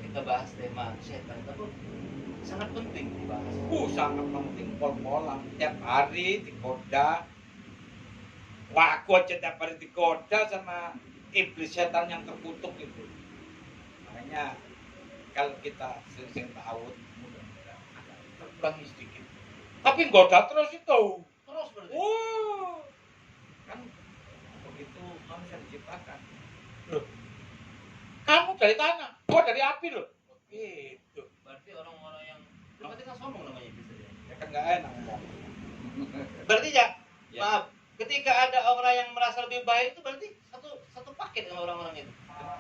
kita bahas tema setan itu sangat penting dibahas. Sangat penting pol-polan. Tiap hari digoda. Wah, aku aja tiap hari digoda sama iblis setan yang terkutuk itu. Makanya kalau kita sering-sering tahu, mudah-mudahan agak terkurangi sedikit. Tapi goda terus itu. Terus berarti. Kan begitu manusia diciptakan. Loh, kamu dari tanah, gua dari api loh. Gitu. Berarti orang-orang yang berarti kan sombong namanya iblis ya. Ya kan nggak enak ngomong. Berarti ya, Ya. maaf, ketika ada orang yang merasa lebih baik itu berarti satu paket dengan orang-orang itu.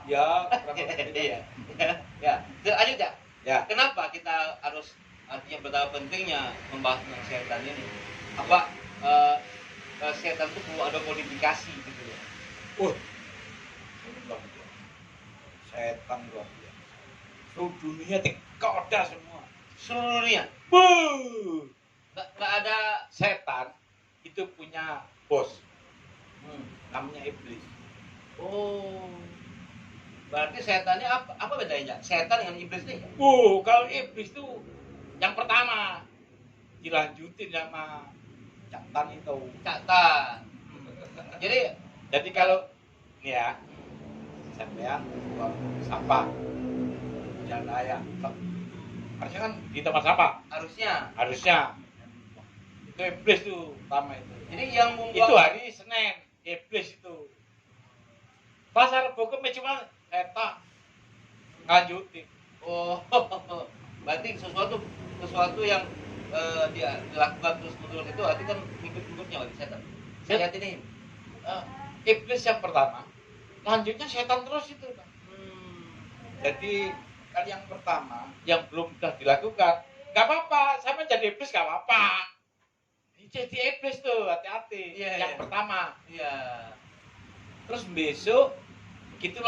Ya, kurang lebih. Iya. Ya. Lanjut ya. Ya. Kenapa kita harus artinya betapa pentingnya membahas tentang setan ini? Apa setan itu perlu ada kodifikasi gitu ya? Ini luar biasa. Setan luar biasa. Seluruh dunia digoda semua. Seluruh dunia. Nggak ada Setan itu punya bos. Namanya iblis. Oh. Berarti setannya apa bedanya? Setan dengan iblis nih? Kalau iblis itu yang pertama dilanjutin sama setan itu. Catan. Jadi kalau nih ya, sampean sampah jalan raya, harusnya kan di tempat sampah. Harusnya itu iblis tuh pertama itu. Jadi yang Itu membuat hari Senin, iblis itu. Pasar Bogor cuma setan lanjutin. oh, berarti sesuatu yang dilakukan terus menerus itu arti kan ikut-ikutnya berarti setan. Saya lihat ini. Iblis yang pertama, lanjutnya setan terus itu. Jadi kan yang pertama yang belum sudah dilakukan, nggak apa-apa, saya jadi iblis nggak apa-apa. Jadi iblis tuh, hati-hati. Iya, yang iya. pertama. Iya. Terus besok begitu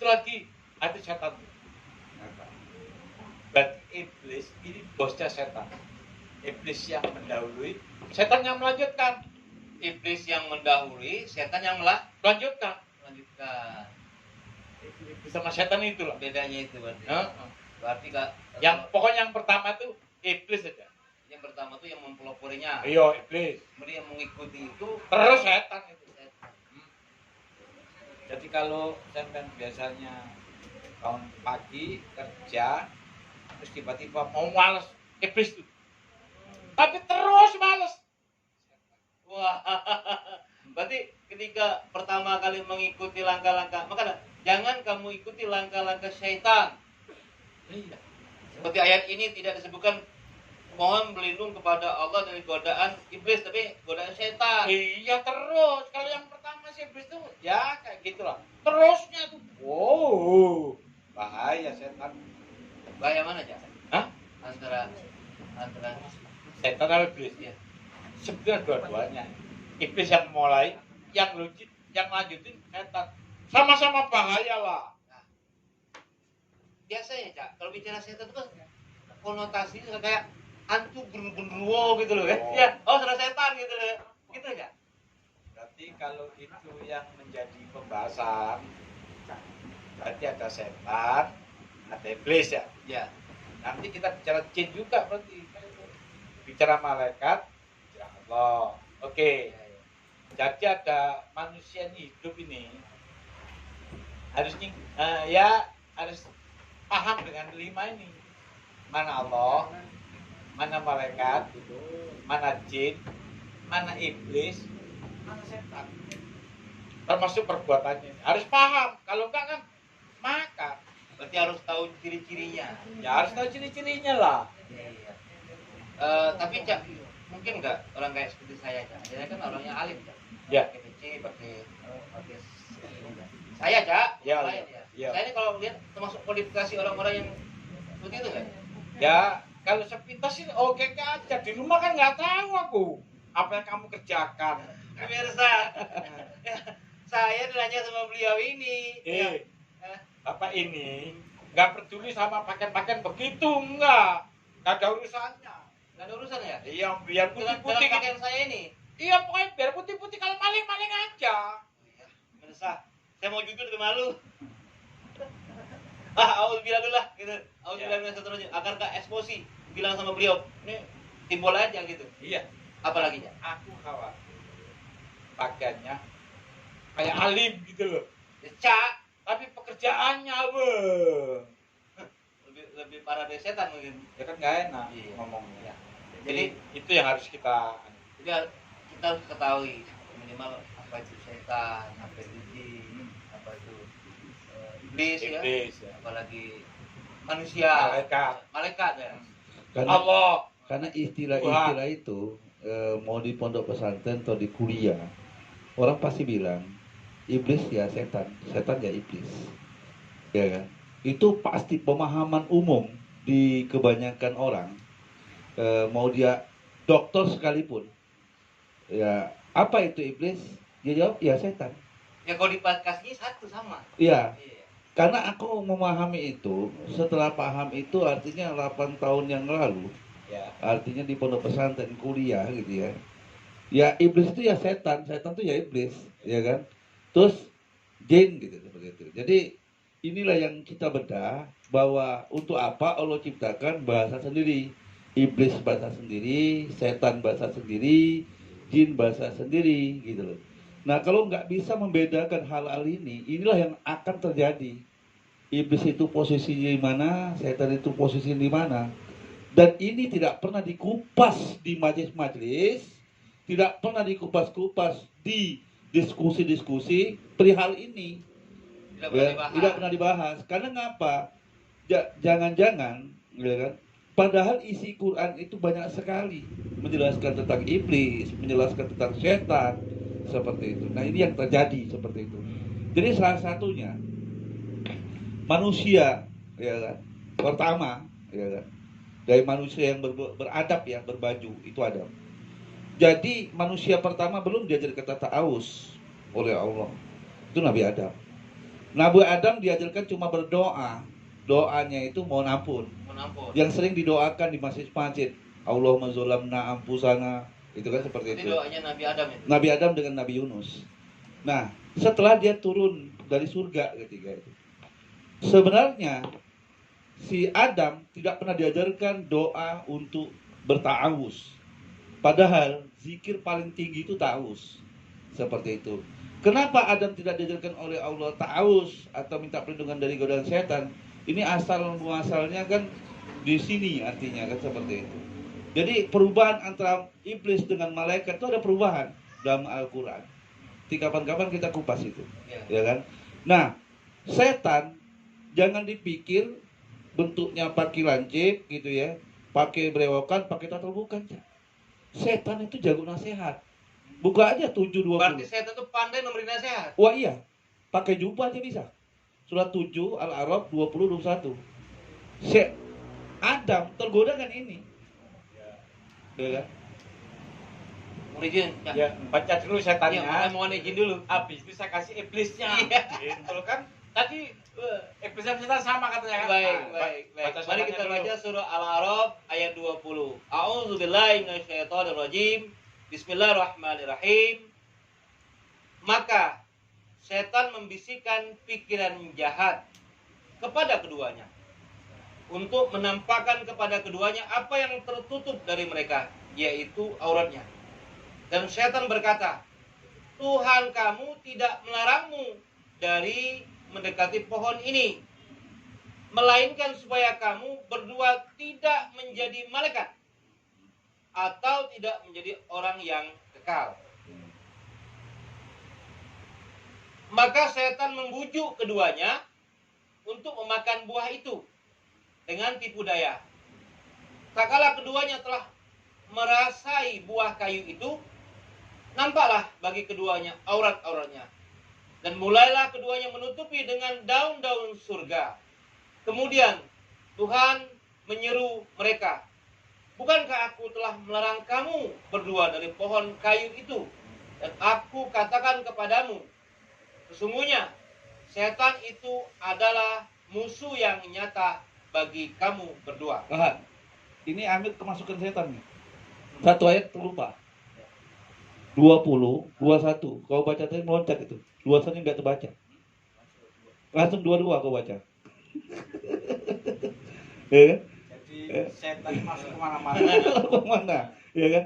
lagi ada setan. Berarti iblis ini bosnya setan. Iblis yang mendahului, setan yang melanjutkan. Iblis yang mendahului, setan yang Melanjutkan. melanjutkan. Iblis sama setan itulah. Bedanya itu berarti. Heeh. Berarti Kak, Pokoknya yang pertama itu iblis saja. yang pertama tuh yang mempeloporinya. Iya, iblis. Kemudian yang mengikuti itu Terus setan itu. setan. Jadi kalau sampean biasanya bangun pagi kerja, terus tiba-tiba mau males, iblis tuh. Tapi terus males. Wah, berarti ketika pertama kali mengikuti langkah-langkah, maka jangan kamu ikuti langkah-langkah syaitan. Iya. Seperti ayat ini tidak disebutkan mohon berlindung kepada Allah dari godaan iblis, tapi godaan syaitan. Iya terus. Kalau yang pertama si iblis tuh ya kayak gitulah. Terusnya tuh, bahaya setan. Bahaya mana aja? Hah? Antara Setan atau iblis? ya. Sebenarnya dua-duanya. Iblis yang mulai, yang lanjutin setan. Sama-sama bahaya lah. Biasanya Cak, kalau bicara setan itu kan konotasinya kayak hantu genderuwo gitu loh ya. Oh. Ya, saudara setan gitu loh. Gitu ya. Berarti kalau itu yang menjadi pembahasan, berarti ada setan, ada iblis ya. Ya. Nanti kita bicara jin juga berarti. Bicara malaikat, bicara Allah. Oke. Jadi ada manusia yang hidup ini harusnya harus paham dengan 5 ini. Mana Allah, mana malaikat, mana jin, mana iblis, mana setan. Termasuk perbuatannya. Harus paham. Kalau enggak kan maka Berarti harus tahu ciri-cirinya. ya harus tahu ciri-cirinya lah. Iya. Tapi Cak, mungkin nggak orang kayak seperti saya Cak? Saya kan orangnya alim Cak. Ya. Pakai PC, pakai saya Cak. Ya, Lain, ya. ya. Ya. Saya ini kalau lihat termasuk kualifikasi orang-orang yang seperti itu kan? Ya, kalau sepintas sih oke aja. Di rumah kan nggak tahu aku apa yang kamu kerjakan. Pemirsa, saya nanya sama beliau ini. Bapak ini nggak peduli sama pakaian-pakaian begitu, nggak ada urusannya. Nggak ada urusan ya? Iya, biar Dengan putih-putih. pakaian saya ini. Iya, pokoknya biar putih-putih, kalau maling-maling aja. Pemirsa, saya mau jujur tapi malu. Alhamdulillah Alhamdulillah gitu. Alhamdulillah minasyaitonir rajim. Agar gak eksposi, bilang sama beliau, ini timbul aja gitu. Iya. Apalagi ya? Aku khawatir pakaiannya kayak alim gitu loh. Cak, Tapi pekerjaannya weh. lebih parah dari setan mungkin. Ya kan nggak enak Iya. ngomongnya. Ya. Jadi itu yang harus kita. Jadi kita harus ketahui minimal apa itu setan, apa itu jin, apa itu iblis ya, Iblis, ya. apalagi manusia, malaikat ya. Karena, Allah. karena istilah-istilah itu mau di pondok pesantren atau di kuliah, orang pasti bilang iblis ya setan, setan ya iblis, ya kan? Itu pasti pemahaman umum di kebanyakan orang, mau dia dokter sekalipun, ya apa itu iblis? Dia jawab ya setan. Ya kalau dipakasnya satu sama. Iya. Iya. Karena aku memahami itu, setelah paham itu artinya 8 tahun yang lalu, Ya. artinya di pondok pesantren kuliah gitu ya. Ya iblis itu ya setan, setan itu ya iblis, ya kan? Terus jin gitu seperti itu. Jadi inilah yang kita bedah bahwa untuk apa Allah ciptakan bahasa sendiri. Iblis bahasa sendiri, setan bahasa sendiri, jin bahasa sendiri gitu loh. Nah, kalau nggak bisa membedakan hal-hal ini, inilah yang akan terjadi. Iblis itu posisinya di mana, setan itu posisi di mana. Dan ini tidak pernah dikupas di majelis-majelis, tidak pernah dikupas-kupas di diskusi-diskusi perihal ini. Tidak Ya, pernah dibahas. tidak pernah dibahas. Karena ngapa? Jangan-jangan, ya kan? Padahal isi Quran itu banyak sekali menjelaskan tentang iblis, menjelaskan tentang setan, seperti itu. Nah ini yang terjadi seperti itu. Jadi salah satunya manusia, ya kan, pertama, ya kan, dari manusia yang beradab ya, berbaju itu Adam. Jadi manusia pertama belum diajarkan ta'awuz oleh Allah, itu Nabi Adam. Nabi Adam diajarkan cuma berdoa, doanya itu mohon ampun. Menampung. Yang sering didoakan di masjid-masjid, Allahumma zolamna ampusana, itu kan seperti Itu itu. doanya Nabi Adam itu. Nabi Adam dengan Nabi Yunus. Nah, setelah dia turun dari surga ketika itu, sebenarnya si Adam tidak pernah diajarkan doa untuk berta'awuz. Padahal zikir paling tinggi itu ta'awuz. Seperti itu. Kenapa Adam tidak diajarkan oleh Allah ta'awuz atau minta perlindungan dari godaan setan? Ini asal muasalnya kan di sini artinya kan seperti itu. Jadi perubahan antara iblis dengan malaikat itu ada perubahan dalam Al-Quran. Kapan-kapan kita kupas itu, ya kan? Nah, setan jangan dipikir bentuknya pakai lancip gitu ya, pakai brewokan, pakai tato, bukan. Setan itu jago nasihat. Buka aja 7:20. Berarti setan itu pandai memberi nasihat. Wah iya, pakai jubah aja bisa. Surat 7 Al-A'raf 20-21. Adam tergoda kan ini. Ya kan? Mohon izin. Ya, baca dulu setannya. Iya, mohon izin dulu. Habis itu saya kasih iblisnya. Iya. Gitu kan. Tadi iblis dan setan sama katanya kan. Baik, Nah, baik, baik. baca Mari setannya kita dulu. baca surah Al-A'raf ayat 20. A'udzubillahi minasyaitonirrajim. Bismillahirrahmanirrahim. Maka setan membisikkan pikiran jahat kepada keduanya untuk menampakkan kepada keduanya apa yang tertutup dari mereka, yaitu auratnya. Dan setan berkata, Tuhan kamu tidak melarangmu dari mendekati pohon ini, melainkan supaya kamu berdua tidak menjadi malaikat atau tidak menjadi orang yang kekal. Maka setan membujuk keduanya untuk memakan buah itu dengan tipu daya. Tak kala keduanya telah merasai buah kayu itu, nampaklah bagi keduanya aurat-auratnya. Dan mulailah keduanya menutupi dengan daun-daun surga. Kemudian Tuhan menyeru mereka, bukankah aku telah melarang kamu berdua dari pohon kayu itu? Dan aku katakan kepadamu, sesungguhnya setan itu adalah musuh yang nyata bagi kamu berdua. Nah, ini ambil kemasukan setan nih. Satu ayat terlupa. 20, 21. Kau baca tadi meloncat itu. 21 nggak terbaca. Langsung 22 kau baca. Ya kan? Jadi setan masuk kemana-mana. Kemana? Ya kan?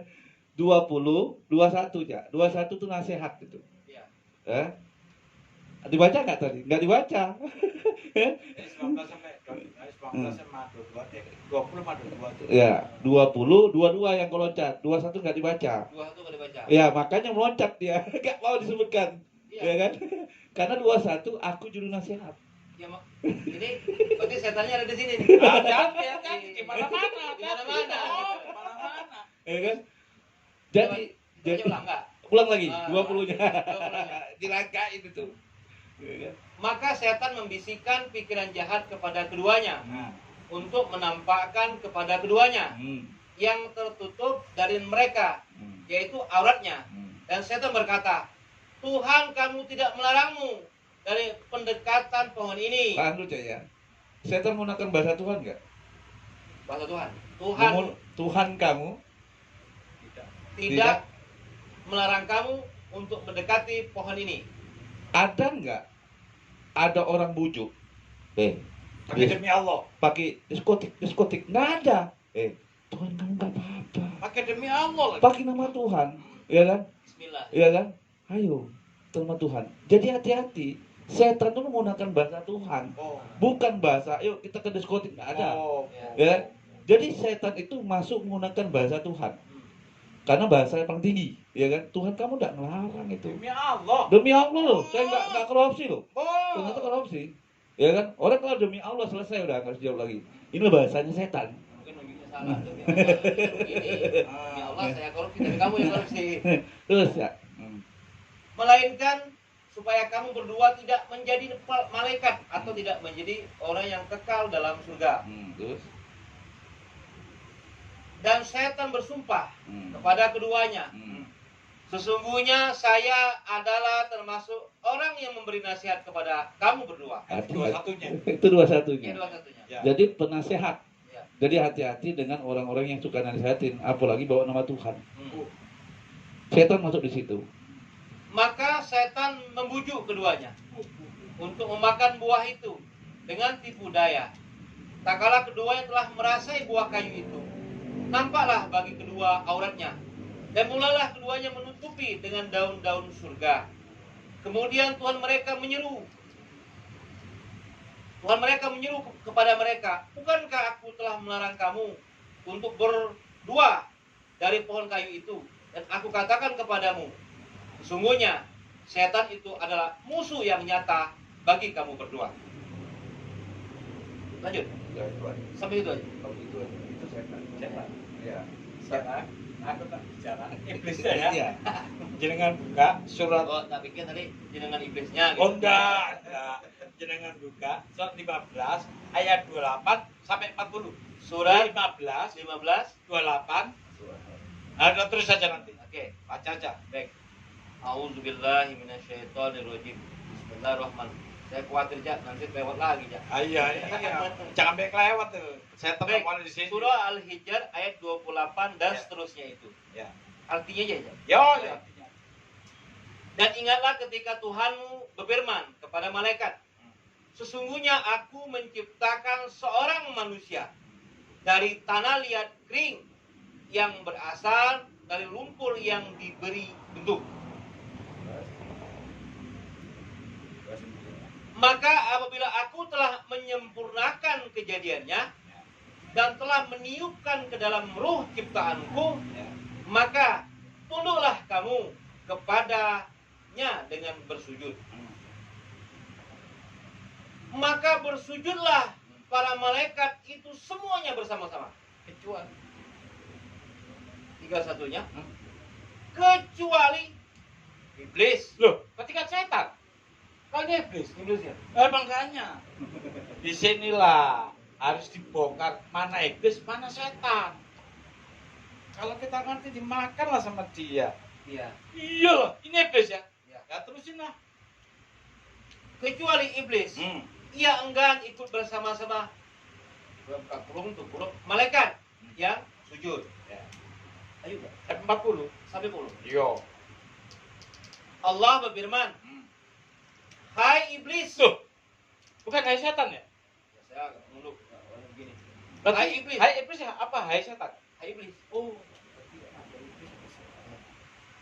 20, 21 ya. 21 itu nasihat itu. Iya. Dibaca nggak tadi? Nggak dibaca. Ini 19 sampai 19 sama 20 sama 22 tuh. Ya, 20, 22 yang keloncat. 21 nggak dibaca. 21 nggak dibaca. Ya, makanya meloncat dia. Nggak mau disebutkan. Iya. Ya kan? Karena 21 aku juru nasihat. Ya, ini berarti setannya ada di sini nih. Hati-hati di mana-mana. Di mana-mana. Di mana-mana. Ya kan? Jadi Coba ulang enggak? ulang lagi 20-nya. 20-nya. Dirangkain itu. Ya kan? Maka setan membisikkan pikiran jahat kepada keduanya Nah, untuk menampakkan kepada keduanya yang tertutup dari mereka, yaitu auratnya. Dan setan berkata, Tuhan kamu tidak melarangmu dari pendekatan pohon ini. Tahan dulu Cak, ya. Setan menggunakan bahasa Tuhan nggak? Bahasa Tuhan. Tuhan Tuhan kamu tidak melarang kamu untuk mendekati pohon ini. ada nggak? Ada orang bujuk. tapi demi Allah. Pakai diskotik nggak ada. Tuhan kamu nggak apa-apa. Pakai demi Allah lagi. Pakai nama Tuhan, ya kan? Bismillah. Ya kan? Ayo, nama Tuhan. Jadi hati-hati. Setan itu menggunakan bahasa Tuhan, Oh. bukan bahasa. Yuk kita ke diskotik nggak ada. Oh. Ya. Jadi setan itu masuk menggunakan bahasa Tuhan. Karena bahasa yang paling tinggi, ya kan? Tuhan kamu tidak melarang itu. Demi Allah. Demi Allah loh, saya nggak korupsi loh. Oh. Ternyata korupsi, ya kan? Orang kalau demi Allah selesai udah nggak harus jawab lagi. Ini bahasanya setan. Mungkin ujungnya salah. Demi Allah, begini. Demi Allah saya korupsi, tapi kamu yang korupsi. Terus ya. Melainkan supaya kamu berdua tidak menjadi malaikat atau tidak menjadi orang yang kekal dalam surga. Terus. Dan setan bersumpah kepada keduanya, sesungguhnya saya adalah termasuk orang yang memberi nasihat kepada kamu berdua. Dua-satunya. Itu dua satunya. Ini dua satunya. Ya. Jadi penasehat. Ya. Jadi hati-hati dengan orang-orang yang suka nasihatin, apalagi bawa nama Tuhan. Setan masuk di situ. Maka setan membujuk keduanya untuk memakan buah itu dengan tipu daya. Tak kala keduanya telah merasai buah kayu itu, nampaklah bagi kedua auratnya, dan mulailah keduanya menutupi dengan daun-daun surga. Kemudian Tuhan mereka menyeru kepada mereka, bukankah aku telah melarang kamu untuk berdua dari pohon kayu itu? Dan aku katakan kepadamu, sesungguhnya setan itu adalah musuh yang nyata bagi kamu berdua. Lanjut, Ya, itu aja. sampai itu aja. Kalau itu aja. Itu setan. Setan. Ya. Setan. Aku tak bicara. Iblisnya ya. Iya. Jenengan buka surat. Oh, tak pikir tadi jenengan iblisnya. Oh enggak. Jenengan buka surat 15 ayat 28 sampai 40. Surat 15 15. 28. Ada terus saja nanti. Oke, Baca aja. baik. A'udzubillahi minasyaitonirrajim. Bismillahirrahmanirrahim. Saya khawatir Jak, nanti lewat lagi Jak. Iya. Jangan sampai kelewat tuh. Setan Baik, mau di sini. Surah Al-Hijr ayat 28 dan Ya. seterusnya itu. Ya. Artinya aja Jak. Yo, Baik. ya. Dan ingatlah ketika Tuhanmu berfirman kepada malaikat, sesungguhnya aku menciptakan seorang manusia dari tanah liat kering yang berasal dari lumpur yang diberi bentuk. Maka apabila aku telah menyempurnakan kejadiannya dan telah meniupkan ke dalam ruh ciptaanku, maka tunduklah kamu kepadanya dengan bersujud. Maka bersujudlah para malaikat itu semuanya bersama-sama, kecuali tiga satunya, kecuali iblis. Loh, ketika setan. Kan iblis. Iblis ya. Makanya di sinilah harus dibongkar mana iblis, mana setan. Kalau kita ngerti dimakanlah sama dia. Iya. Iya loh, ini iblis ya. Ya. Ya terusin lah. Kecuali iblis, ia enggan ikut bersama-sama kurung malaikat yang sujud. Ya. Ayo Pak. Ayat 40. Sampai 10. Yo. Allah berfirman, hai iblis. Tuh. Bukan kayak setan ya? Ya, saya agak nunduk begini. Hai iblis. Hai iblis ya? Apa? Hai setan? Hai iblis. Oh.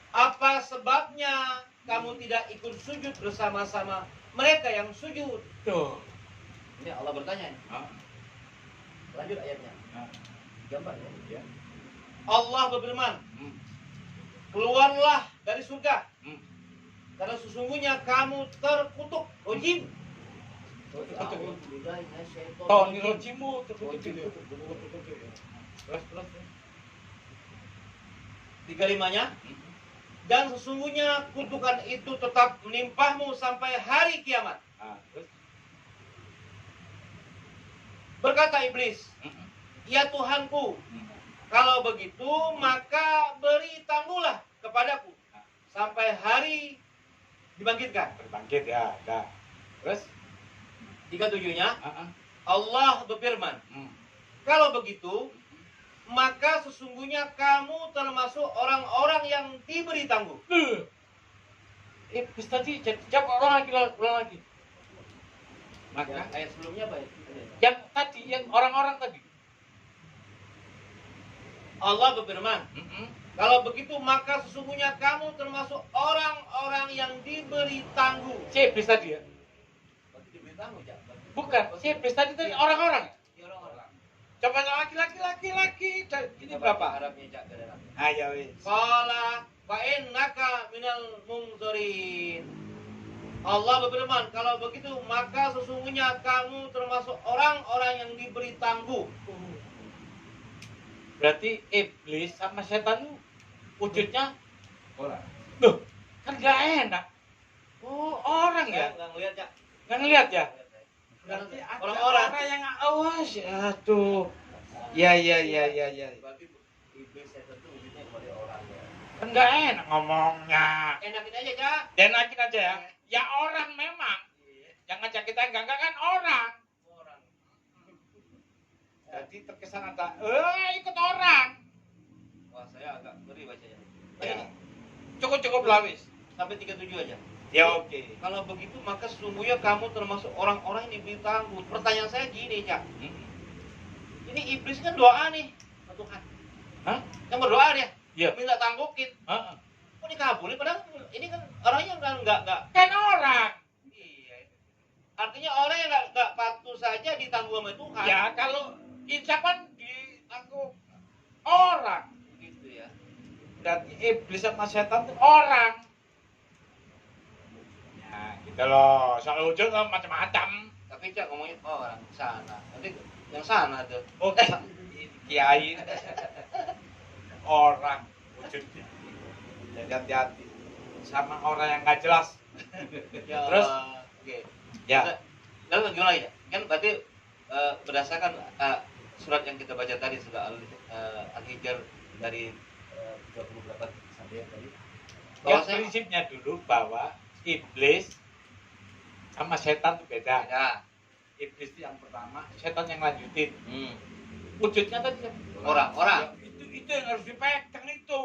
Apa sebabnya kamu tidak ikut sujud bersama-sama mereka yang sujud? Tuh. Ini Allah bertanya. Ah. Lanjut ayatnya. Ah. Gambar ya. Ya. Allah berfirman, Hmm. keluarlah dari surga, Hmm. karena sesungguhnya kamu terkutuk. Rojim. Tony rojimu terkutuk. Terus. 35-nya. Dan sesungguhnya kutukan itu tetap menimpahmu sampai hari kiamat. Ah, terus. Berkata iblis, Hmm. ya Tuhanku, Hmm. kalau begitu maka beri tangguhlah kepadaku sampai hari dibangkitkan. Berbangkit ya, dah. Terus. 37-nya, Ah, ah. Allah berfirman, Hmm. kalau begitu maka sesungguhnya kamu termasuk orang-orang yang diberi tangguh. Iblis tadi jawab orang lagi. Maka Ya, ayat sebelumnya apa ya? yang tadi, yang orang-orang tadi. Allah berfirman, Mm-mm. kalau begitu maka sesungguhnya kamu termasuk orang-orang yang diberi tangguh. Si iblis tadi ya? Berarti diberi tangguh, Cak? Bukan, si iblis tadi orang-orang. Ya, orang-orang. Coba laki-laki. Ini berapa? Arabnya, Cak? Dari Arab. Ayo wis. Qala fa innaka minal munzirin. Allah berfirman, kalau begitu maka sesungguhnya kamu termasuk orang-orang yang diberi tangguh. Berarti iblis sama setan itu wujudnya Orang. loh, kan gak enak. Oh, orang ya? Nggak ngeliat, Cak? Nggak ngeliat ya? Berarti Ada orang-orang. orang yang awas. Aduh. Ya. Berarti iblis setan itu wujudnya kepada orang ya. Kan gak enak ngomongnya. Enakin aja, Cak. Enakin aja ya. Ya orang memang. Yang ngajak kita enggak kan orang. Orang. Jadi terkesan ada, ikut orang. Wah, saya agak ngeri bacanya. Ya. Cukup lawis. Sampai 37 aja. Ya oke. Kalau begitu maka sesungguhnya kamu termasuk orang-orang yang diberi tangguh. Pertanyaan saya gini, Cak. Ini iblis kan doa nih ke Tuhan. Hah? Yang berdoa dia. Iya. Minta tangguhin. Heeh. Kok dikabulin? Padahal ini kan orangnya enggak. Kan orang. Iya. Artinya orang yang enggak patuh saja ditangguh sama Tuhan. Ya kalau ucapan ditangguh orang. Gitu ya. Berarti iblis sama setan itu orang. Ya gitu loh. Soal wujud kan macam-macam. Tapi Cak ngomongin orang sana. Nanti yang sana tuh. Oh, kiai orang wujudnya. Jadi hati-hati sama orang yang nggak jelas. Ya, Terus? oke. Ya. Lalu gimana ya? Kan berarti berdasarkan surat yang kita baca tadi sudah Al-Hijr dari 30 berapa sampai yang tadi. Ya, prinsipnya dulu bahwa iblis sama setan itu beda. Ya. Iblis itu yang pertama, setan yang lanjutin. Hmm. Wujudnya tadi Orang. itu yang harus dipegang itu.